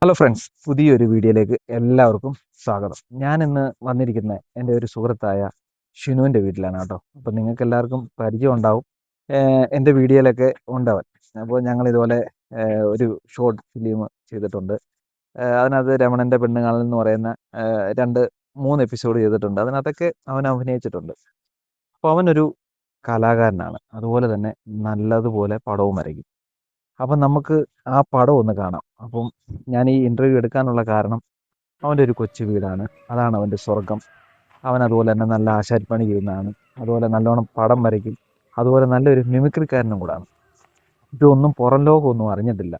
Hello friends, പുതിയൊരു വീഡിയോയിലേക്ക് എല്ലാവർക്കും സ്വാഗതം. ഞാൻ ഇന്ന് വന്നിരിക്കുന്ന എൻ്റെ ഒരു സുഹൃത്തായ ഷിനുവിൻ്റെ വീട്ടിലാണ് കേട്ടോ. അപ്പോൾ നിങ്ങൾക്ക് എല്ലാവർക്കും പരിചയം ഉണ്ടാവും. എൻ്റെ വീഡിയോയിലൊക്കെ ഉണ്ടവൻ. അപ്പോൾ ഞങ്ങൾ ഇതുപോലെ ഒരു ഷോർട്ട് ഫിലിം ചെയ്തിട്ടുണ്ട്. അതിനകത്ത് രമണൻ്റെ പെണ്ണുകാണൽ എന്ന് പറയുന്ന രണ്ട് മൂന്ന് എപ്പിസോഡ് ചെയ്തിട്ടുണ്ട്. അതിനകത്തൊക്കെ അവൻ അഭിനയിച്ചിട്ടുണ്ട്. അപ്പോൾ അവനൊരു കലാകാരനാണ്, അതുപോലെ തന്നെ നല്ലതുപോലെ പടവും വരയ്ക്കും. അപ്പം നമുക്ക് ആ പടം ഒന്ന് കാണാം. അപ്പം ഞാൻ ഈ ഇൻ്റർവ്യൂ എടുക്കാനുള്ള കാരണം, അവൻ്റെ ഒരു കൊച്ചു വീടാണ്, അതാണ് അവൻ്റെ സ്വർഗം. അവൻ അതുപോലെ തന്നെ നല്ല ആശാരിപ്പണി ചെയ്യുന്നതാണ്, അതുപോലെ നല്ലോണം പടം വരയ്ക്കും, അതുപോലെ നല്ലൊരു മിമിക്രിക്കാരനും കൂടാണ്. ഇതൊന്നും പുറം ലോകമൊന്നും അറിഞ്ഞിട്ടില്ല.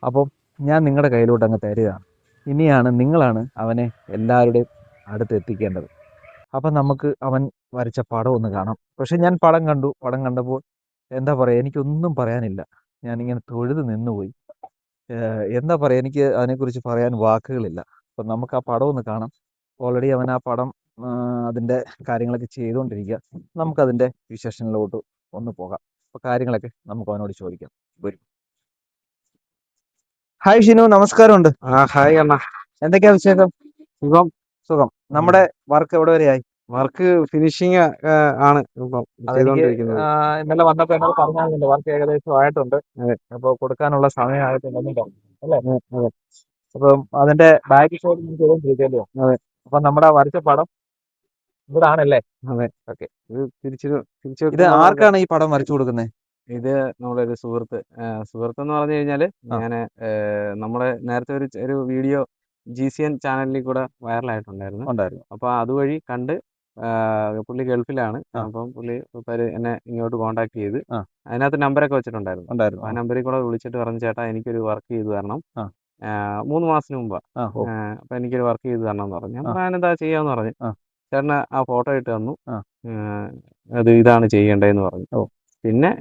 അപ്പം ഞാൻ നിങ്ങളുടെ കയ്യിലോട്ട് അങ്ങ് തരികയാണ്. ഇനിയാണ് നിങ്ങളാണ് അവനെ എല്ലാവരുടെയും അടുത്ത് എത്തിക്കേണ്ടത്. അപ്പം നമുക്ക് അവൻ വരച്ച പടം ഒന്ന് കാണാം. പക്ഷെ ഞാൻ പടം കണ്ടു. പടം കണ്ടപ്പോൾ എന്താ പറയുക, എനിക്കൊന്നും പറയാനില്ല. ഞാനിങ്ങനെ തൊഴുത് നിന്നുപോയി. എന്താ പറയുക, എനിക്ക് അതിനെക്കുറിച്ച് പറയാൻ വാക്കുകളില്ല. അപ്പം നമുക്ക് ആ പടം ഒന്ന് കാണാം. ഓൾറെഡി അവൻ ആ പടം അതിൻ്റെ കാര്യങ്ങളൊക്കെ ചെയ്തുകൊണ്ടിരിക്കുക. നമുക്കതിൻ്റെ വിശേഷങ്ങളിലോട്ട് ഒന്ന് പോകാം. അപ്പോൾ കാര്യങ്ങളൊക്കെ നമുക്ക് അവനോട് ചോദിക്കാം. വരും. ഹായ് ഷിനു, നമസ്കാരമുണ്ട്. ഹായ് അണ്ണ. എന്തൊക്കെയാ വിശേഷം? സുഖം. സുഖം. നമ്മുടെ വർക്ക് എവിടെ വരെയായി? വർക്ക് ഫിനിഷിങ് ആണ് ഇപ്പം അതെനിക്ക് ചെയ്തോണ്ടിരിക്കുന്നത്. ഇന്നലെ വന്നപ്പോൾ എന്നോട് പറഞ്ഞാൽ വർക്ക് ഏകദേശം ആയിട്ടുണ്ട്. അപ്പോൾ കൊടുക്കാനുള്ള സമയമായിട്ടുണ്ടെന്ന് പറഞ്ഞു അല്ലേ? അതെ. അപ്പം അതിന്റെ ബാക്ക് ഷോട്ട് ഞാൻ ചെയ്തോണ്ടിരിക്കല്ലോ. അതെ. അപ്പൊ നമ്മുടെ വരച്ച പടം ഇവിടാണല്ലേ? അതെ. ഓക്കെ. ഇത് തിരിച്ചു ഇത് ആർക്കാണ് ഈ പടം വരച്ചു കൊടുക്കുന്നത്? ഇത് നമ്മുടെ ഒരു സുഹൃത്ത് എന്ന് പറഞ്ഞു കഴിഞ്ഞാല്, ഞാന് നമ്മുടെ നേരത്തെ ഒരു വീഡിയോ GCN ചാനലിൽ കൂടെ വൈറലായിട്ടുണ്ടായിരുന്നു. ഉണ്ടായിരുന്നു. അപ്പൊ അതുവഴി കണ്ട് പുള്ളി ഗൾഫിലാണ്. അപ്പം പുള്ളി എന്നെ ഇങ്ങോട്ട് കോണ്ടാക്ട് ചെയ്ത് അതിനകത്ത് നമ്പറൊക്കെ വെച്ചിട്ടുണ്ടായിരുന്നു. ഉണ്ടായിരുന്നു. ആ നമ്പറിൽ കൂടെ വിളിച്ചിട്ട് പറഞ്ഞു, ചേട്ടാ എനിക്കൊരു വർക്ക് ചെയ്തു തരണം. 3 മാസത്തിന് മുമ്പാ. അപ്പൊ എനിക്കൊരു വർക്ക് ചെയ്ത് തരണം എന്ന് പറഞ്ഞു. ഞാൻ പറയാനെന്താ ചെയ്യാന്ന് പറഞ്ഞു. ചേട്ടന് ആ ഫോട്ടോ ഇട്ട് തന്നു. അത് ഇതാണ് ചെയ്യേണ്ടതെന്ന് പറഞ്ഞു. പിന്നെ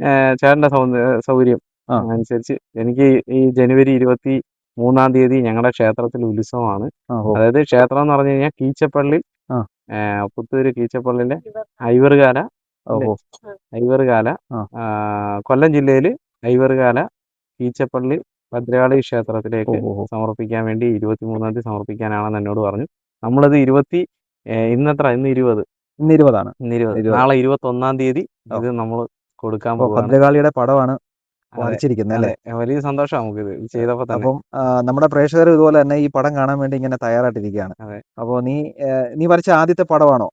ചേട്ടന്റെ സൗകര്യം അനുസരിച്ച് എനിക്ക് ഈ ജനുവരി 23 ഞങ്ങളുടെ ക്ഷേത്രത്തിൽ ഉത്സവമാണ്. അതായത് ക്ഷേത്രം എന്ന് പറഞ്ഞു കഴിഞ്ഞാൽ കീച്ചപ്പള്ളി, പുത്തൂര് കീച്ചപ്പള്ളിയിലെ ഐവറുകാല കൊല്ലം ജില്ലയില് ഐവറുകാല കീച്ചപ്പള്ളി ഭദ്രകാളി ക്ഷേത്രത്തിലേക്ക് സമർപ്പിക്കാൻ വേണ്ടി 23 സമർപ്പിക്കാനാണെന്ന് എന്നോട് പറഞ്ഞു. നമ്മളത് ഇന്ന് 20. ഇന്ന് 20ആണ്. നാളെ 21 ഇത് നമ്മൾ കൊടുക്കാൻ പോകും. ഭദ്രകാളിയുടെ പടമാണ് വരച്ചിരിക്കുന്നത് അല്ലേ? വലിയ സന്തോഷം നമുക്ക് ഇത് ചെയ്തപ്പോ തന്നെ. അപ്പം നമ്മുടെ പ്രേക്ഷകർ ഇതുപോലെ തന്നെ ഈ പടം കാണാൻ വേണ്ടി ഇങ്ങനെ തയ്യാറായിട്ടിരിക്കുകയാണ്. അപ്പൊ നീ വരച്ച ആദ്യത്തെ പടമാണോ?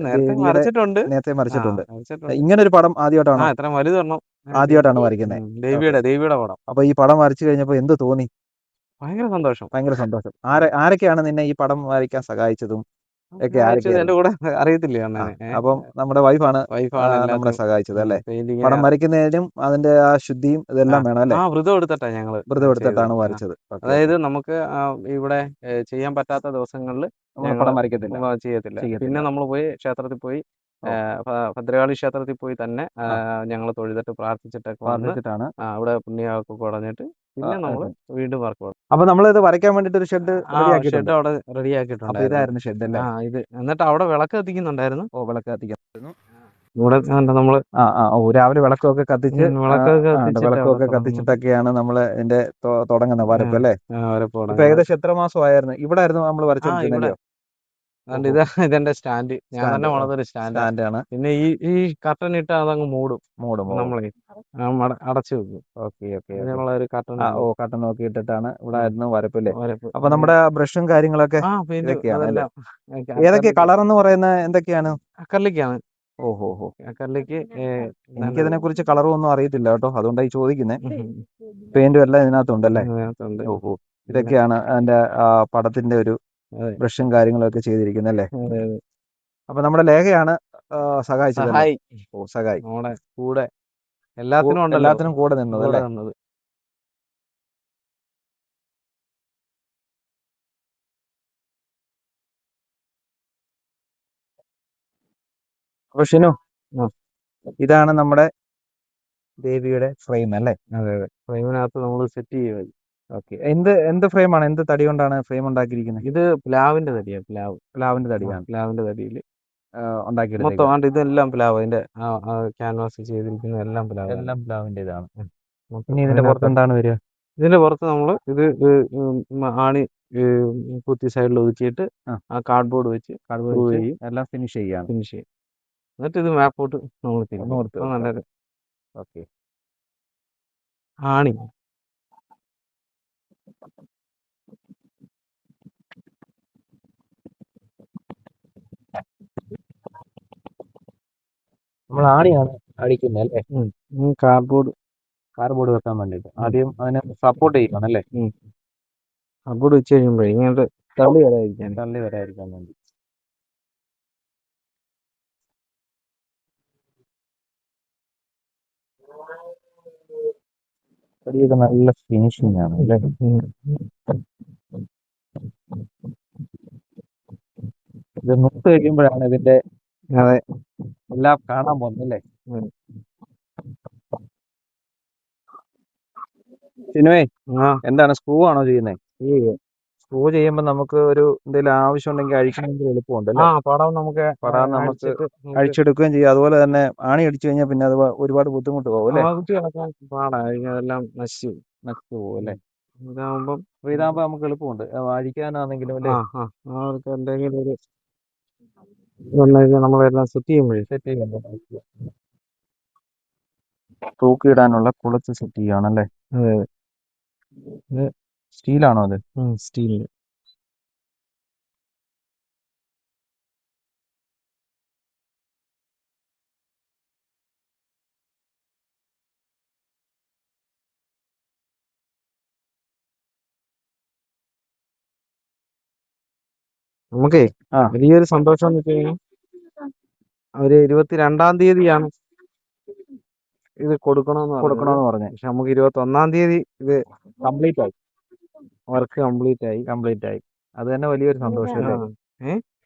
നേരത്തെ വരച്ചിട്ടുണ്ട്. ഇങ്ങനെ ഒരു പടം ആദ്യമായിട്ടാണോ? ഇത്ര വലുതൊരെണ്ണം ആദ്യമായിട്ടാണ് വരയ്ക്കുന്നത്. ദേവിയുടെ പടം. അപ്പൊ ഈ പടം വരച്ചു കഴിഞ്ഞപ്പോ എന്ത് തോന്നി? ഭയങ്കര സന്തോഷം. ആരൊക്കെയാണ് നിന്നെ ഈ പടം വരയ്ക്കാൻ സഹായിച്ചതും? എന്റെ കൂടെ അറിയത്തില്ലേ? അപ്പം നമ്മുടെ വൈഫാണ് നമ്മളെ സഹായിച്ചത് അല്ലേ? പടം വരയ്ക്കുന്നതിനും അതിന്റെ ആ ശുദ്ധിയും ഇതെല്ലാം വേണം അല്ലേ? വ്രതം എടുത്തിട്ടാണ് വരച്ചത്. അതായത് നമുക്ക് ഇവിടെ ചെയ്യാൻ പറ്റാത്ത ദിവസങ്ങളിൽ പടം വരയ്ക്കത്തില്ല, ചെയ്യത്തില്ല. പിന്നെ നമ്മൾ പോയി ക്ഷേത്രത്തിൽ പോയി, ഭദ്രകാളി ക്ഷേത്രത്തിൽ പോയി തന്നെ ഞങ്ങൾ തൊഴുതിട്ട് പ്രാർത്ഥിച്ചിട്ടാണ് അവിടെ പുണ്യമൊക്കെ കുടഞ്ഞിട്ട് പിന്നെ നമ്മൾ വീണ്ടും വർക്ക് കൊടുക്കും. അപ്പൊ നമ്മളിത് വരയ്ക്കാൻ വേണ്ടിട്ട് ഒരു ഷെഡ് അവിടെ റെഡിയാക്കിയിട്ടുണ്ട്. ഇതായിരുന്നു ഷെഡ് അല്ലേ? എന്നിട്ട് അവിടെ വിളക്ക് കത്തിക്കുന്നുണ്ടായിരുന്നു. വിളക്ക് കത്തിക്കുന്നു. ഇവിടെ നമ്മള് രാവിലെ വിളക്കൊക്കെ വിളക്കൊക്കെ കത്തിച്ചിട്ടൊക്കെയാണ് നമ്മള് ഇതിന്റെ തുടങ്ങുന്ന വരപ്പ് അല്ലേ? ഏകദേശം എത്ര മാസമായിരുന്നു ഇവിടെ ആയിരുന്നു നമ്മൾ വരച്ചോണ്ടിരുന്നല്ലോ? ഇതെന്റെ സ്റ്റാൻഡ്. ഞാൻ തന്നെ വളർന്നൊരു സ്റ്റാൻഡാണ്. പിന്നെ ഈ കർട്ടൻ ഇട്ട് അതങ്ങ് മൂടും. നമ്മളെ അടച്ചു വെക്കും. അങ്ങനെയുള്ള ഒരു കർട്ടൻ നോക്കി ഇട്ടിട്ടാണ് ഇവിടെ ആയിരുന്നു വരപ്പല്ലേ? അപ്പൊ നമ്മുടെ ബ്രഷും കാര്യങ്ങളൊക്കെ ഏതൊക്കെ കളർ എന്ന് പറയുന്നത് എന്തൊക്കെയാണ്? അക്കർലിക്കാണ്. അക്കർലിക്ക്. എനിക്കതിനെ കുറിച്ച് കളറും ഒന്നും അറിയത്തില്ല കേട്ടോ, അതുകൊണ്ടായി ചോദിക്കുന്നേ. പെയിന്റും എല്ലാം ഇതിനകത്തുണ്ടല്ലേ? ഇതൊക്കെയാണ് അതിന്റെ പടത്തിന്റെ ഒരു ബ്രഷും കാര്യങ്ങളൊക്കെ ചെയ്തിരിക്കുന്നല്ലേ? അപ്പൊ നമ്മുടെ ലേഖയാണ് സഹായിച്ചത്. സഹായി നമ്മുടെ കൂടെ എല്ലാത്തിനും കൂടെ നിന്നത് അല്ലേ? അപ്പൊ ഷിനു, ഇതാണ് നമ്മുടെ ദേവിയുടെ ഫ്രെയിം അല്ലേ? ഫ്രെയിമിനകത്ത് നമ്മൾ സെറ്റ് ചെയ്യുക. എന്ത് ഫ്രെയിമാണ്? എന്ത് തടി കൊണ്ടാണ് ഫ്രെയിം ഉണ്ടാക്കിയിരിക്കുന്നത്? ഇത് പ്ലാവിന്റെ തടിയാണ്. പ്ലാവിന്റെ തടിയാണ്. പ്ലാവിന്റെ തടിയിൽ ഉണ്ടാക്കിയെടുത്തത് മൊത്തം. ഇതെല്ലാം പ്ലാവ്. അതിന്റെ ക്യാൻവാസ് ചെയ്തിരിക്കുന്ന എല്ലാം പ്ലാവിന്റെ ഇതാണ്. ഇനി ഇതിന്റെ പുറത്ത് എന്താണ് വരിക? ഇതിന്റെ പുറത്ത് നമ്മൾ ഇത് ആണി കുത്തി സൈഡിൽ ഒതുക്കിയിട്ട് ആ കാർഡ്ബോർഡ് വെച്ച് എല്ലാം ഫിനിഷ് ചെയ്യും. എന്നിട്ട് ഇത് മാപ്പോട്ട് നമ്മൾ നല്ലൊരു ഓക്കെ. ആണി നമ്മൾ ആണിയാണ് അടിക്കുന്നത് അല്ലേ? കാർഡ്ബോർഡ് വെക്കാൻ വേണ്ടിയിട്ട് ആദ്യം അതിനെ സപ്പോർട്ട് ചെയ്യണം അല്ലേ? കാർഡ്ബോർഡ് വെച്ച് കഴിയുമ്പോഴേ ഇങ്ങോട്ട് തള്ളി വരാതിരിക്കാൻ വേണ്ടി. പടിയൊക്കെ നല്ല ഫിനിഷിംഗ് ആണ് അല്ലേ? ഇത് നുട്ട് കഴിയുമ്പോഴാണ് ഇതിന്റെ എല്ലാം കാണാൻ പോകുന്നത് അല്ലേ? സിനുവേ, എന്താണ് സ്ക്രൂ ആണോ ചെയ്യുന്നത്? സ്ക്രൂ ചെയ്യുമ്പോൾ നമുക്ക് ഒരു എന്തെങ്കിലും ആവശ്യം ഉണ്ടെങ്കിൽ അഴിക്കണമെങ്കിൽ എളുപ്പമുണ്ട് അല്ലേ? പടം നമുക്ക് അഴിച്ചെടുക്കുകയും ചെയ്യും. അതുപോലെ തന്നെ ആണി അടിച്ചു കഴിഞ്ഞാൽ പിന്നെ അത് ഒരുപാട് ബുദ്ധിമുട്ട് പോകും അല്ലേ? പാടാതെല്ലാം നശിച്ചു പോകും അല്ലേ? ഇതാകുമ്പോ നമുക്ക് എളുപ്പമുണ്ട് അഴിക്കാനാണെങ്കിലും അല്ലേ? അവർക്ക് എന്തെങ്കിലും ഒരു നമ്മളെല്ലാം സെറ്റ് ചെയ്യുമ്പോൾ തൂക്കിയിടാനുള്ള കുളച്ച് സെറ്റ് ചെയ്യുകയാണല്ലേ? സ്റ്റീലാണോ അത്? സ്റ്റീൽ. നമുക്കേ വലിയൊരു സന്തോഷം എന്ന് വെച്ച് കഴിഞ്ഞാൽ അവര് 22-ാം തീയതിയാണ് ഇത് കൊടുക്കണമെന്ന് പറഞ്ഞു. പക്ഷെ നമുക്ക് 21-ാം തീയതി ഇത് കംപ്ലീറ്റ് ആയി. വർക്ക് കംപ്ലീറ്റ് ആയി. അത് തന്നെ വലിയൊരു സന്തോഷം അല്ലേ?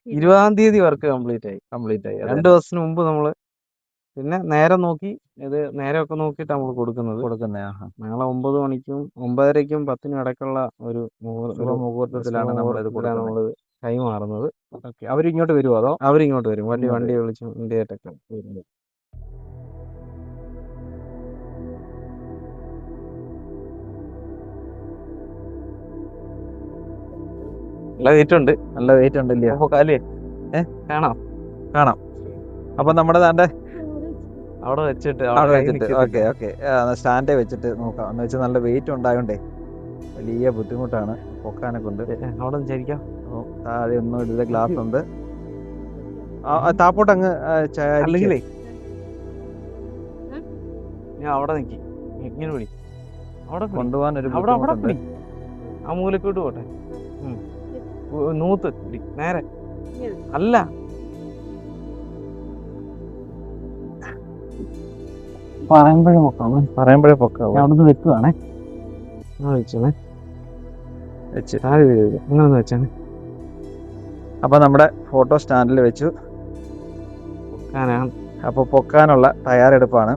20-ാം തീയതി വർക്ക് കംപ്ലീറ്റ് ആയി. 2 ദിവസത്തിന് മുമ്പ് നമ്മള് പിന്നെ നേരം നോക്കി നേരമൊക്കെ നോക്കിയിട്ട് നമ്മൾ കൊടുക്കുന്നത്. നാളെ 9 മണിക്കും 9:30ക്കും 10നും ഇടയ്ക്കുള്ള ഒരു മുഹൂർത്തത്തിലാണ് നമ്മളത് കൈമാറുന്നത്. അവരിങ്ങോട്ട് വരുമോ അതോ? അവരിങ്ങോട്ട് വരും. വണ്ടി വിളിച്ച് വണ്ടിയായിട്ടൊക്കെ വരുന്നത്. നല്ല വെയിറ്റ് ഉണ്ടല്ലേ? കാണാം. അപ്പൊ നമ്മുടെ അവിടെ വെച്ചിട്ട് ഓക്കെ സ്റ്റാൻഡേ വെച്ചിട്ട് നോക്കാം. എന്ന് വെച്ചാൽ നല്ല വെയിറ്റ് ഉണ്ടായോണ്ടേ വലിയ ബുദ്ധിമുട്ടാണ് പൊക്കാനെ കൊണ്ട്. അവിടെ ചരിക്കാം. താഴെ ഒന്നും ഇടുന്ന ഗ്ലാസ് ഉണ്ട്. താപ്പോട്ട് അങ്ങ് അല്ലെങ്കിലേ ഞാൻ അവിടെ നിൽക്കി ഇങ്ങനെ വിളി. അവിടെ കൊണ്ടുപോകാൻ ഒരു ആ മൂലക്കോട്ട് പോട്ടെ. നൂത്ത് നേരെ അല്ല പറയുമ്പോഴേ പൊക്കാം. അവിടുന്ന് വെക്കുവാണേ. അങ്ങനെ വെച്ചാണ്. അപ്പൊ നമ്മുടെ ഫോട്ടോ സ്റ്റാൻഡിൽ വെച്ചു. അപ്പൊ പൊക്കാനുള്ള തയ്യാറെടുപ്പാണ്.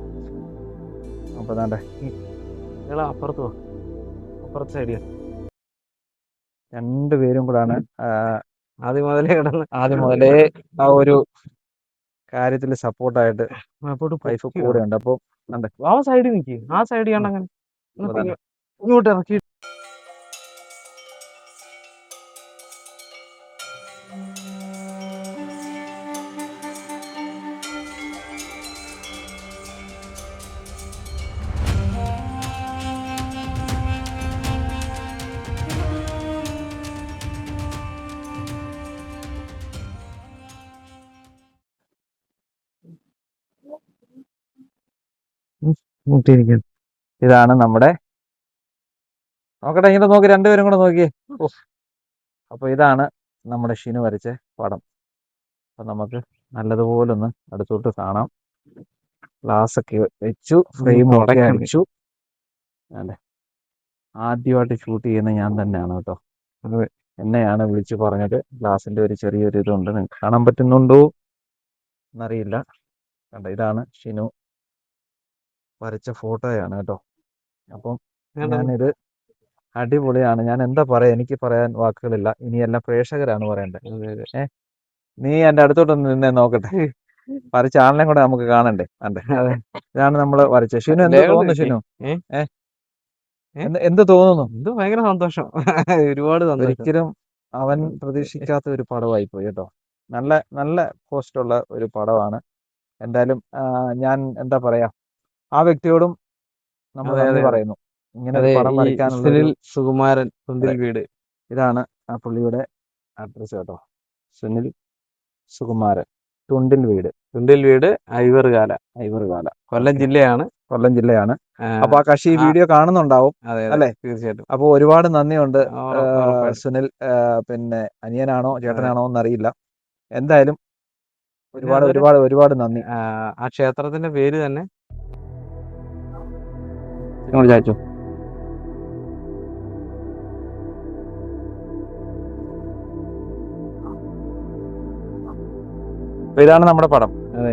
അപ്പൊ അപ്പുറത്തെ സൈഡിൽ രണ്ടുപേരും കൂടാണ് ആദ്യം മുതലേ ആ ഒരു കാര്യത്തിൽ സപ്പോർട്ടായിട്ട് വൈഫ് കൂടെ ഉണ്ട്. അപ്പൊ ആ സൈഡിൽ നിൽക്കി. ആ സൈഡിൽ അങ്ങനെ ഇങ്ങോട്ട് ഇറക്കി. ഇതാണ് നമ്മുടെ നോക്കട്ടെ, ഇങ്ങനെ നോക്കി രണ്ടുപേരും കൂടെ നോക്കിയേ. അപ്പൊ ഇതാണ് നമ്മുടെ ഷിനു വരച്ച പടം. അപ്പൊ നമുക്ക് നല്ലതുപോലെ ഒന്ന് അടുത്തോട്ട് കാണാം. ഗ്ലാസ് ഒക്കെ വെച്ചു, ഫ്രെയിം ഒക്കെ അടിച്ചു. അല്ലേ, ആദ്യമായിട്ട് ഷൂട്ട് ചെയ്യുന്ന ഞാൻ തന്നെയാണ് കേട്ടോ. എന്നെയാണ് വിളിച്ചു പറഞ്ഞത്. ഗ്ലാസിന്റെ ഒരു ചെറിയൊരു ഇതുണ്ട്, നിങ്ങൾക്ക് കാണാൻ പറ്റുന്നുണ്ടോ എന്നറിയില്ല. കണ്ട, ഇതാണ് ഷിനു വരച്ച ഫോട്ടോയാണ് കേട്ടോ. അപ്പം ഞാനിത് അടിപൊളിയാണ്. ഞാൻ എന്താ പറയാ, എനിക്ക് പറയാൻ വാക്കുകളില്ല. ഇനിയെല്ലാം പ്രേക്ഷകരാണ് പറയേണ്ടത്. നീ എന്റെ അടുത്തോട്ടൊന്ന് നിന്നെ നോക്കട്ടെ. വരച്ച ആളിനെ കൂടെ നമുക്ക് കാണണ്ടേ. ഇതാണ് നമ്മള് വരച്ച ഷിനു. എന്താ തോന്നുന്നു ഷിനു? എന്ത് തോന്നുന്നു? ഇത് ഭയങ്കര സന്തോഷം. ഒരുപാട് സന്തോഷം. ഒരിക്കലും അവൻ പ്രതീക്ഷിക്കാത്ത ഒരു പടമായി പോയി കേട്ടോ. നല്ല നല്ല പോസ്റ്റുള്ള ഒരു പടമാണ്. എന്തായാലും ഞാൻ എന്താ പറയാ, ആ വ്യക്തിയോടും നമ്മൾ നന്ദി പറയുന്നു. ഇങ്ങനെ ഒരു പടം വരയ്ക്കാനുള്ള സുനിൽ സുകുമാരൻ, തുണ്ടിൽ വീട്. ഇതാണ് ആ പുള്ളിയുടെ അഡ്രസ് കേട്ടോ. സുനിൽ സുകുമാരൻ, തുണ്ടിൽ വീട്. തുണ്ടിൽ വീട്, ഐവറുകാല. കൊല്ലം ജില്ലയാണ്. അപ്പൊ ആ കക്ഷി വീഡിയോ കാണുന്നുണ്ടാവും അല്ലേ? തീർച്ചയായിട്ടും. അപ്പൊ ഒരുപാട് നന്ദിയുണ്ട് സുനിൽ. പിന്നെ അനിയനാണോ ചേട്ടനാണോ എന്നറിയില്ല. എന്തായാലും ഒരുപാട് നന്ദി. ആ ക്ഷേത്രത്തിന്റെ പേര് തന്നെ ചാച്ചു. ഇതാണ് നമ്മുടെ പടം. അതെ,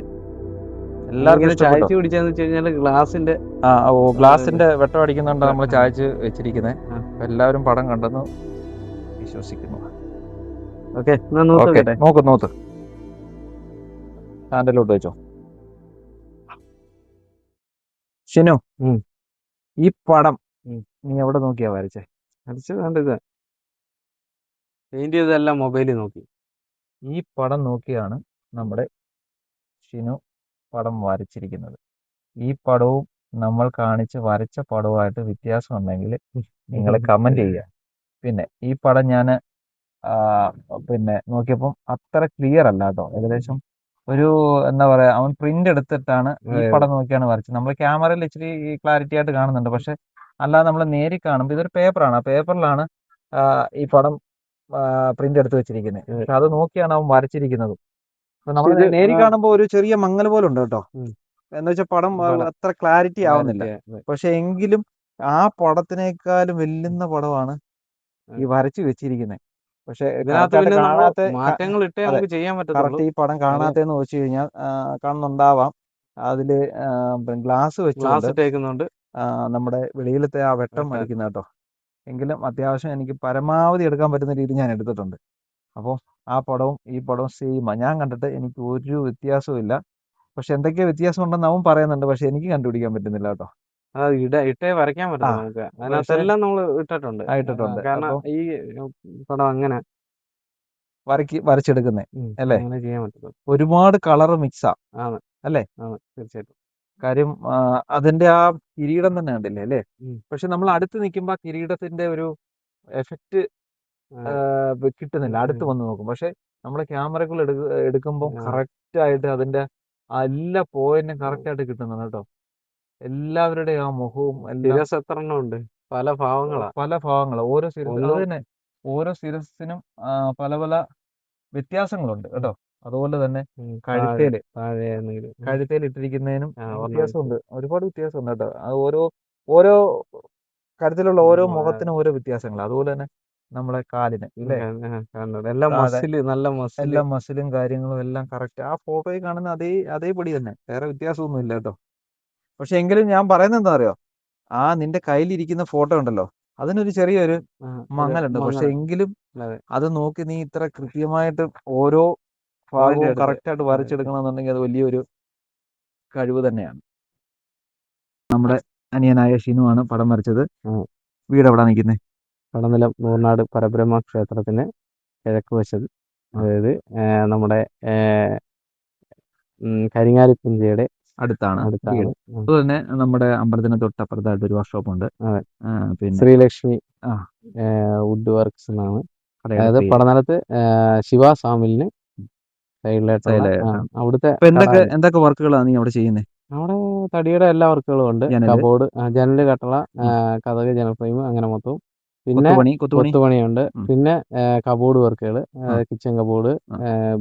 എല്ലാവർക്കും ചായച്ച് പിടിച്ചെന്ന് വെച്ച് കഴിഞ്ഞാൽ ഗ്ലാസിന്റെ വെട്ടം അടിക്കുന്നുണ്ട് നമ്മൾ ചായച്ച് വെച്ചിരിക്കുന്നത്. എല്ലാവരും പടം കണ്ടെന്ന് വിശ്വസിക്കുന്നു. ഓക്കെ, നോക്ക് ഹാൻഡിലോട്ട് വെച്ചോ. ഷിനു, ഈ പടം നീ എവിടെ നോക്കിയാ വരച്ചേ? കണ്ടത് പെയിന്റ് ചെയ്തതെല്ലാം മൊബൈലിൽ നോക്കി. ഈ പടം നോക്കിയാണ് നമ്മുടെ ഷിനു പടം വരച്ചിരിക്കുന്നത്. ഈ പടവും നമ്മൾ വരച്ച പടവുമായിട്ട് വ്യത്യാസം ഉണ്ടെങ്കിൽ നിങ്ങൾ കമന്റ് ചെയ്യുക. പിന്നെ ഈ പടം ഞാൻ പിന്നെ നോക്കിയപ്പം അത്ര ക്ലിയർ അല്ല കേട്ടോ. ഏകദേശം ഒരു എന്താ പറയാ, അവൻ പ്രിന്റ് എടുത്തിട്ടാണ് ഈ പടം നോക്കിയാണ് വരച്ചത്. നമ്മൾ ക്യാമറയിൽ ഇച്ചിരി ക്ലാരിറ്റി ആയിട്ട് കാണുന്നുണ്ട്, പക്ഷെ അല്ലാതെ നമ്മൾ നേരിൽ കാണുമ്പോൾ ഇതൊരു പേപ്പറാണ്. ആ പേപ്പറിലാണ് ഈ പടം പ്രിന്റ് എടുത്ത് വെച്ചിരിക്കുന്നത്. പക്ഷെ അത് നോക്കിയാണ് അവൻ വരച്ചിരിക്കുന്നത്. നമ്മൾ നേരിൽ കാണുമ്പോൾ ഒരു ചെറിയ മങ്ങൽ പോലെ ഉണ്ട് കേട്ടോ. എന്ന് വെച്ചാൽ പടം അത്ര ക്ലാരിറ്റി ആവുന്നില്ല. പക്ഷെ എങ്കിലും ആ പടത്തിനേക്കാളും വെല്ലുന്ന പടമാണ് ഈ വരച്ചു വെച്ചിരിക്കുന്നത്. പക്ഷെ കറക്റ്റ് ഈ പടം കാണാത്തെന്ന് വെച്ച് കഴിഞ്ഞാൽ കാണുന്നുണ്ടാവാം. അതില് ഗ്ലാസ് വെച്ചുകൊണ്ട് നമ്മുടെ വെളിയിലത്തെ ആ വെട്ടം അടിക്കുന്ന കേട്ടോ. എങ്കിലും അത്യാവശ്യം എനിക്ക് പരമാവധി എടുക്കാൻ പറ്റുന്ന രീതി ഞാൻ എടുത്തിട്ടുണ്ട്. അപ്പോൾ ആ പടവും ഈ പടവും സെയിമാ. ഞാൻ കണ്ടിട്ട് എനിക്ക് ഒരു വ്യത്യാസവും ഇല്ല. പക്ഷെ എന്തൊക്കെയോ വ്യത്യാസം ഉണ്ടെന്ന് അവൻ പറയുന്നുണ്ട്, പക്ഷെ എനിക്ക് കണ്ടുപിടിക്കാൻ പറ്റുന്നില്ല കേട്ടോ. ഇട്ടേ വരയ്ക്കാൻ പറ്റും നമുക്ക്. അതിനകത്തെല്ലാം നമ്മൾ ഇട്ടിട്ടുണ്ട്. കാരണം ഈ പടം അങ്ങനെ വരച്ചെടുക്കുന്നേ അല്ലേ? ചെയ്യാൻ പറ്റും. ഒരുപാട് കളർ മിക്സാ അല്ലേ? തീർച്ചയായിട്ടും. കാര്യം അതിന്റെ ആ കിരീടം തന്നെ കണ്ടില്ലേ അല്ലേ? പക്ഷെ നമ്മൾ അടുത്ത് നിൽക്കുമ്പോൾ ആ കിരീടത്തിന്റെ ഒരു എഫക്റ്റ് കിട്ടുന്നില്ല അടുത്ത് വന്ന് നോക്കും. പക്ഷെ നമ്മളെ ക്യാമറകൾ എടുക്കുമ്പോൾ കറക്റ്റ് ആയിട്ട് അതിന്റെ എല്ലാ പോയിന്റും കറക്റ്റ് ആയിട്ട് കിട്ടുന്നുണ്ട് കേട്ടോ. എല്ലാവരുടെയും ആ മുഖവും എല്ലാം ഉണ്ട്. പല ഭാവങ്ങളാ. ഓരോ ശിരസിനും പല പല വ്യത്യാസങ്ങളുണ്ട് കേട്ടോ. അതുപോലെ തന്നെ കഴുത്തേൽ ഇട്ടിരിക്കുന്നതിനും വ്യത്യാസമുണ്ട്. ഒരുപാട് വ്യത്യാസമുണ്ട് കേട്ടോ. അത് ഓരോ കരുത്തിലുള്ള ഓരോ മുഖത്തിനും ഓരോ വ്യത്യാസങ്ങൾ. അതുപോലെ തന്നെ നമ്മളെ കാലിന് എല്ലാം മസിലും കാര്യങ്ങളും എല്ലാം കറക്റ്റ് ആ ഫോട്ടോയിൽ കാണുന്ന അതേപടി തന്നെ. വേറെ വ്യത്യാസമൊന്നും ഇല്ല കേട്ടോ. പക്ഷെ എങ്കിലും ഞാൻ പറയുന്നത് എന്താ അറിയോ, ആ നിന്റെ കയ്യിലിരിക്കുന്ന ഫോട്ടോ ഉണ്ടല്ലോ, അതിനൊരു ചെറിയൊരു മങ്ങലുണ്ട്. പക്ഷെ എങ്കിലും അത് നോക്കി നീ ഇത്ര കൃത്യമായിട്ട് ഓരോ ഭാഗവും കറക്റ്റായിട്ട് വരച്ചെടുക്കണമെന്നുണ്ടെങ്കിൽ അത് വലിയൊരു കഴിവ് തന്നെയാണ്. നമ്മുടെ അനിയനായ ഷിനു ആണ് പടം വരച്ചത്. വീട് എവിടെ നിൽക്കുന്നത്? കടനിലം നൂർനാട് പരബ്രഹ്മ ക്ഷേത്രത്തിന് കിഴക്ക് വശത്ത്, അതായത് നമ്മുടെ കരിങ്ങാലിപ്പുഞ്ചയുടെ അടുത്താണ്. അതുപോലെ തന്നെ നമ്മുടെ അമ്പലത്തിന് തൊട്ടപ്പുറത്തായിട്ട് ഒരു വർക്ക്ഷോപ്പ് ഉണ്ട്. പിന്നെ ശ്രീലക്ഷ്മി വുഡ് വർക്ക്സ് എന്നാണ്. അതായത് പടനിലത്ത് ശിവ സാമിലിന് അവിടുത്തെ എന്തൊക്കെ വർക്കുകളാണ് നീ അവിടെ ചെയ്യുന്നത്? അവിടെ തടിയുടെ എല്ലാ വർക്കുകളും ഉണ്ട്. കബോർഡ്, ജനല്, കട്ടള, കതക്, ജനൽ ഫ്രെയിം, അങ്ങനെ മൊത്തം. പിന്നെ കൊത്തുപണിയുണ്ട്. പിന്നെ കബോർഡ് വർക്കുകൾ, kitchen cupboard,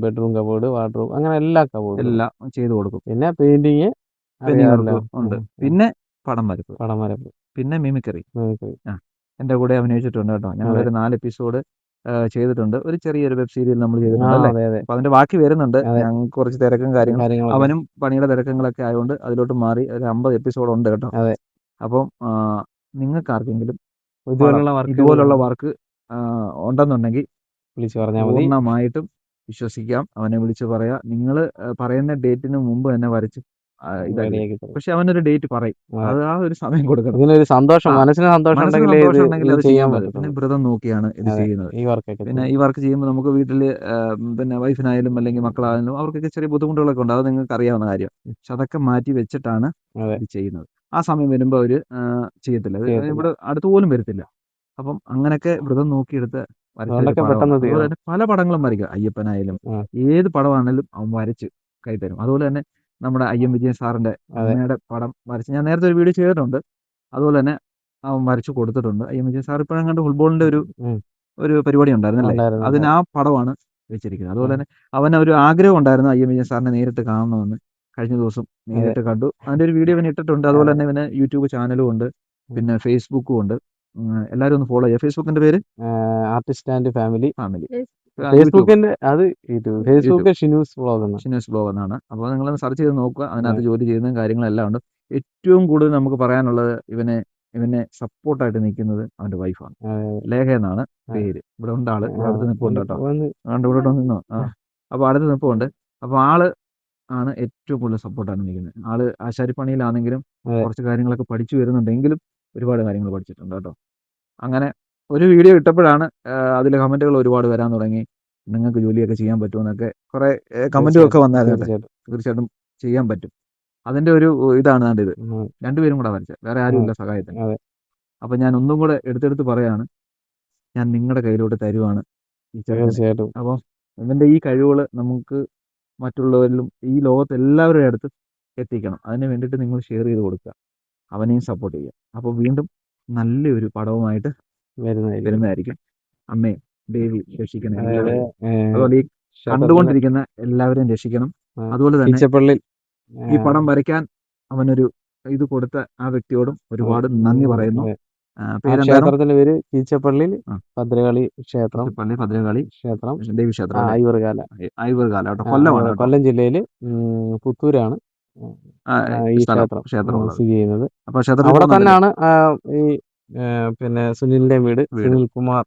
bedroom cupboard, wardrobe, അങ്ങനെ എല്ലാ കബോർഡും എല്ലാം ചെയ്തു കൊടുക്കും. പിന്നെ പെയിന്റിങ് ഉണ്ട്. പിന്നെ പടം വരപ്പ്, പിന്നെ മിമിക്രി. എന്റെ കൂടെ അഭിനയിച്ചിട്ടുണ്ട് കേട്ടോ. ഞങ്ങളൊരു 4 എപ്പിസോഡ് ചെയ്തിട്ടുണ്ട്. ഒരു ചെറിയൊരു വെബ് സീരീസ് നമ്മൾ ചെയ്തിട്ടുണ്ട് അല്ലേ? അപ്പൊ അതിന്റെ ബാക്കി വരുന്നുണ്ട്. ഞങ്ങൾക്ക് കുറച്ച് തിരക്കും കാര്യങ്ങളും, അവനും പണിയുടെ തിരക്കങ്ങളൊക്കെ ആയതുകൊണ്ട് അതിലോട്ട് മാറി. ഒരു 50 എപ്പിസോഡ് ഉണ്ട് കേട്ടോ. അപ്പം നിങ്ങൾക്ക് ആർക്കെങ്കിലും ഇതുപോലുള്ള വർക്ക് ഉണ്ടെന്നുണ്ടെങ്കിൽ പൂർണ്ണമായിട്ടും വിശ്വസിക്കാം. അവനെ വിളിച്ച് പറയാം. നിങ്ങൾ പറയുന്ന ഡേറ്റിന് മുമ്പ് തന്നെ വരച്ച് ഇതാക്കി റെഡിയാക്കി തരും. പക്ഷെ അവനൊരു ഡേറ്റ് പറയും, അത് ആ ഒരു സമയം കൊടുക്കണം. ഇതിനൊരു സന്തോഷം, മനസ്സിന് സന്തോഷം മനസ്സിന് ഉണ്ടെങ്കിലേ സന്തോഷം ഉണ്ടെങ്കിൽ അത് ചെയ്യാൻ പറ്റും. പിന്നെ പറ്റത്തുള്ളൂ. വ്രതം നോക്കിയാണ് ഇത് അതെ, ചെയ്യുന്നത്. ഈ വർക്കൊക്കെ പിന്നെ ഈ വർക്ക് ചെയ്യുമ്പോൾ നമുക്ക് വീട്ടിൽ പിന്നെ വൈഫിനായാലും അല്ലെങ്കിൽ മക്കളായാലും അവർക്കൊക്കെ ചെറിയ ബുദ്ധിമുട്ടുകളൊക്കെ ഉണ്ട്, അത് നിങ്ങൾക്ക് അറിയാവുന്ന കാര്യം. പക്ഷെ അതൊക്കെ മാറ്റി വെച്ചിട്ടാണ് അതെ, ഇത് ചെയ്യുന്നത്. ആ സമയം വരുമ്പോൾ അവർ ചെയ്യത്തില്ല, അത് ഇവിടെ അടുത്ത് പോലും വരത്തില്ല. അപ്പം അങ്ങനെയൊക്കെ വ്രതം നോക്കിയെടുത്ത് വരച്ച ഒരു അതുകൊണ്ടൊക്കെ പടമാണ്. പെട്ടെന്ന് അതുപോലെ തീരും. തന്നെ പല പടങ്ങളും വരയ്ക്കുക, അയ്യപ്പനായാലും ആ, ഏത് പടമാണെങ്കിലും അവൻ വരച്ച് കൈ തരും. അതുപോലെ തന്നെ നമ്മുടെ അയ്യം വിജയൻ സാറിന്റെ അതെ, അമ്മയുടെ പടം വരച്ച് ഞാൻ നേരത്തെ ഒരു വീഡിയോ ചെയ്തിട്ടുണ്ട്. അതുപോലെ തന്നെ അവൻ വരച്ചു കൊടുത്തിട്ടുണ്ട്. അയ്യം വിജയൻ സാർ ഇപ്പോഴും കണ്ട് ഫുട്ബോളിന്റെ ഉം, ഒരു പരിപാടി ഉണ്ടായിരുന്നല്ലേ, ഉണ്ടായിരുന്നു, അതിന് ആ പടമാണ് വെച്ചിരിക്കുന്നത്. അതുപോലെ തന്നെ അവന് ഒരു ആഗ്രഹം ഉണ്ടായിരുന്നു അയ്യം വിജയൻ സാറിനെ നേരിട്ട് കാണണമെന്ന്. കഴിഞ്ഞ ദിവസം നേരിട്ട് കണ്ടു. അതിന്റെ ഒരു വീഡിയോ ഇവന് ഇട്ടിട്ടുണ്ട്. അതുപോലെ തന്നെ ഇവന് യൂട്യൂബ് ചാനലും ഉണ്ട്, പിന്നെ ഫേസ്ബുക്കും ഉണ്ട്. എല്ലാവരും ഒന്ന് ഫോളോ ചെയ്യുക. ഫേസ്ബുക്കിന്റെ പേര് ആർട്ടിസ്റ്റ് ആൻഡ് ഫാമിലി. ഫാമിലി, ഫേസ്ബുക്കിന്റെ അത് ഫേസ്ബുക്ക് യൂട്യൂബ് ഷിനൂസ് വ്ളോഗ് എന്നാണ്. ഷിനോസ് ബ്ലോഗ് എന്നാണ്. അപ്പോൾ നിങ്ങളൊന്ന് സെർച്ച് ചെയ്ത് നോക്കുക, അതിനകത്ത് ജോലി ചെയ്യുന്നതും കാര്യങ്ങളെല്ലാം ഉണ്ട്. ഏറ്റവും കൂടുതൽ നമുക്ക് പറയാനുള്ളത് ഇവനെ സപ്പോർട്ടായിട്ട് നിൽക്കുന്നത് അവന്റെ വൈഫാണ്. ലേഖ എന്നാണ് പേര്. ഇവിടെ ഉണ്ട് ആള്, ഇവിടെ അടുത്ത് നിൽപ്പുണ്ട് കേട്ടോ. ഇവിടെ നിന്നോ. അപ്പോൾ അടുത്ത് നിൽപ്പുണ്ട്. അപ്പോൾ ആള് ആണ് ഏറ്റവും കൂടുതൽ സപ്പോർട്ടാണ് നിൽക്കുന്നത്. ആള് ആശാരിപ്പണിയിലാണെങ്കിലും കുറച്ച് കാര്യങ്ങളൊക്കെ പഠിച്ചു വരുന്നുണ്ടെങ്കിലും ഒരുപാട് കാര്യങ്ങൾ പഠിച്ചിട്ടുണ്ട് കേട്ടോ. അങ്ങനെ ഒരു വീഡിയോ ഇട്ടപ്പോഴാണ് അതിൽ കമന്റുകൾ ഒരുപാട് വരാൻ തുടങ്ങി. നിങ്ങൾക്ക് ജോലിയൊക്കെ ചെയ്യാൻ പറ്റുമെന്നൊക്കെ കുറെ കമന്റും ഒക്കെ വന്നായിരുന്നു കേട്ടോ. തീർച്ചയായിട്ടും. തീർച്ചയായിട്ടും ചെയ്യാൻ പറ്റും. അതിന്റെ ഒരു ഇതാണ് ഇത്. രണ്ടുപേരും കൂടെ വരച്ചത്, വേറെ ആരുമില്ല സഹായത്തിന്. അതെ, അപ്പൊ ഞാൻ ഒന്നും കൂടെ എടുത്തെടുത്ത് പറയാണ്, ഞാൻ നിങ്ങളുടെ കയ്യിലോട്ട് തരുവാണ് ഈ ചെറുക്കനെ. തീർച്ചയായിട്ടും. അപ്പം ഇവന്റെ ഈ കഴിവുകൾ നമുക്ക് മറ്റുള്ളവരിലും ഈ ലോകത്ത് എല്ലാവരുടെ അടുത്ത് എത്തിക്കണം. അതിന് വേണ്ടിയിട്ട് നിങ്ങൾ ഷെയർ ചെയ്ത് കൊടുക്കുക, അവനെയും സപ്പോർട്ട് ചെയ്യുക. അപ്പോൾ വീണ്ടും നല്ലൊരു പടവുമായിട്ട് വരുന്നതായിരിക്കും. അമ്മേ ദേവി രക്ഷിക്കണം എല്ലാവരെയും. അതുപോലെ ഈ കണ്ടുകൊണ്ടിരിക്കുന്ന എല്ലാവരെയും രക്ഷിക്കണം. അതുപോലെ തന്നെ കീച്ചപ്പള്ളി ഈ പടം വരയ്ക്കാൻ അവനൊരു ഇത് കൊടുത്ത ആ വ്യക്തിയോടും ഒരുപാട് നന്ദി പറയുന്നു. പേരെന്താണ്? ക്ഷേത്രത്തിന്റെ പേര് കീച്ചപ്പള്ളി ഭദ്രകാളി ക്ഷേത്രം. ഭദ്രകാളി ക്ഷേത്രം, ദേവി ക്ഷേത്രം, ഐവറുകാല. ഐവറുകാല കേട്ടോ, കൊല്ലമാണ്. കൊല്ലം ജില്ലയില് പുത്തൂരാണ് ഈ ക്ഷേത്രം സ്ഥിതി ചെയ്യുന്നത്. അപ്പൊ ക്ഷേത്രത്തിൽ അവിടെ തന്നെയാണ് ഈ പിന്നെ സുനിലിന്റെ വീട്. സുനിൽ കുമാർ.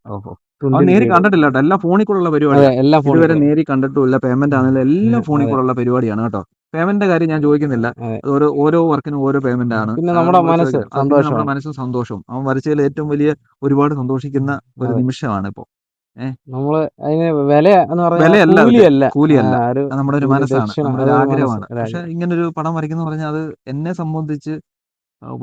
നേരി കണ്ടിട്ടില്ല കേട്ടോ, എല്ലാം ഫോണിൽ കൂടെയുള്ള പരിപാടി. ഇതുവരെ നേരി കണ്ടിട്ടില്ല. പേയ്മെന്റ് ആണെങ്കിലും എല്ലാം ഫോണിൽ കൂടെയുള്ള പരിപാടിയാണ് കേട്ടോ. പേയ്മെന്റിന്റെ കാര്യം ഞാൻ ചോദിക്കുന്നില്ല, ഓരോ വർക്കിനും ഓരോ പേയ്മെന്റ് ആണ്. പിന്നെ നമ്മുടെ മനസ്സും സന്തോഷവും. അവൻ വരച്ചതിൽ ഏറ്റവും വലിയ ഒരുപാട് സന്തോഷിക്കുന്ന ഒരു നിമിഷമാണ് ഇപ്പോ. നമ്മള് അതിന് വില എന്ന് പറഞ്ഞാൽ കൂലിയല്ല, നമ്മുടെ ഒരു മനസ്സാണ്, നമ്മുടെ ഒരു ആഗ്രഹമാണ്. പക്ഷെ ഇങ്ങനൊരു പടം വരയ്ക്കുന്ന പറഞ്ഞാൽ അത് എന്നെ സംബന്ധിച്ച്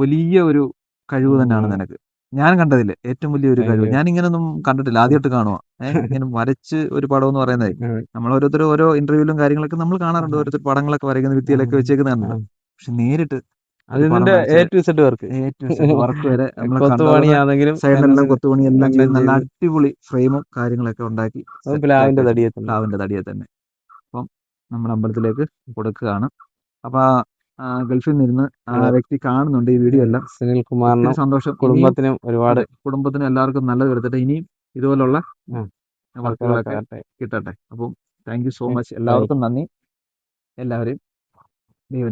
വലിയ ഒരു കഴിവ് തന്നെയാണ് നിനക്ക്. ഞാൻ കണ്ടതില് ഏറ്റവും വലിയൊരു കഴിവ്. ഞാൻ ഇങ്ങനൊന്നും കണ്ടിട്ടില്ല, ആദ്യമായിട്ട് കാണുക. ഇങ്ങനെ വരച്ച് ഒരു പടം എന്ന് പറയുന്നത്, നമ്മൾ ഓരോരുത്തർ ഓരോ ഇന്റർവ്യൂലും കാര്യങ്ങളൊക്കെ നമ്മൾ കാണാറുണ്ട്, ഓരോരുത്തർ പടങ്ങളൊക്കെ വരയ്ക്കുന്ന ഭിത്തിയിലൊക്കെ വെച്ചേക്കുന്നുണ്ട്. പക്ഷെ നേരിട്ട് വർക്ക് വരെ സൈഡിലെല്ലാം കൊത്തുപണി എല്ലാം ചെയ്ത് നല്ല അടിപൊളി ഫ്രെയിമും കാര്യങ്ങളൊക്കെ ഉണ്ടാക്കി പ്ലാവിന്റെ തടിയെ തന്നെ അപ്പം നമ്മുടെ അമ്പലത്തിലേക്ക് കൊടുക്കുകയാണ്. അപ്പൊ ഗൾഫിൽ നിന്ന് ആ വ്യക്തി കാണുന്നുണ്ട് ഈ വീഡിയോ എല്ലാം. സുനിൽ കുമാറിനും സന്തോഷം. കുടുംബത്തിനും എല്ലാവർക്കും നല്ലത് എടുത്തിട്ട് ഇനിയും ഇതുപോലുള്ള വർക്കുകളൊക്കെ കിട്ടട്ടെ. അപ്പം താങ്ക് യു സോ മച്ച്. എല്ലാവർക്കും നന്ദി. എല്ലാവരെയും ദൈവം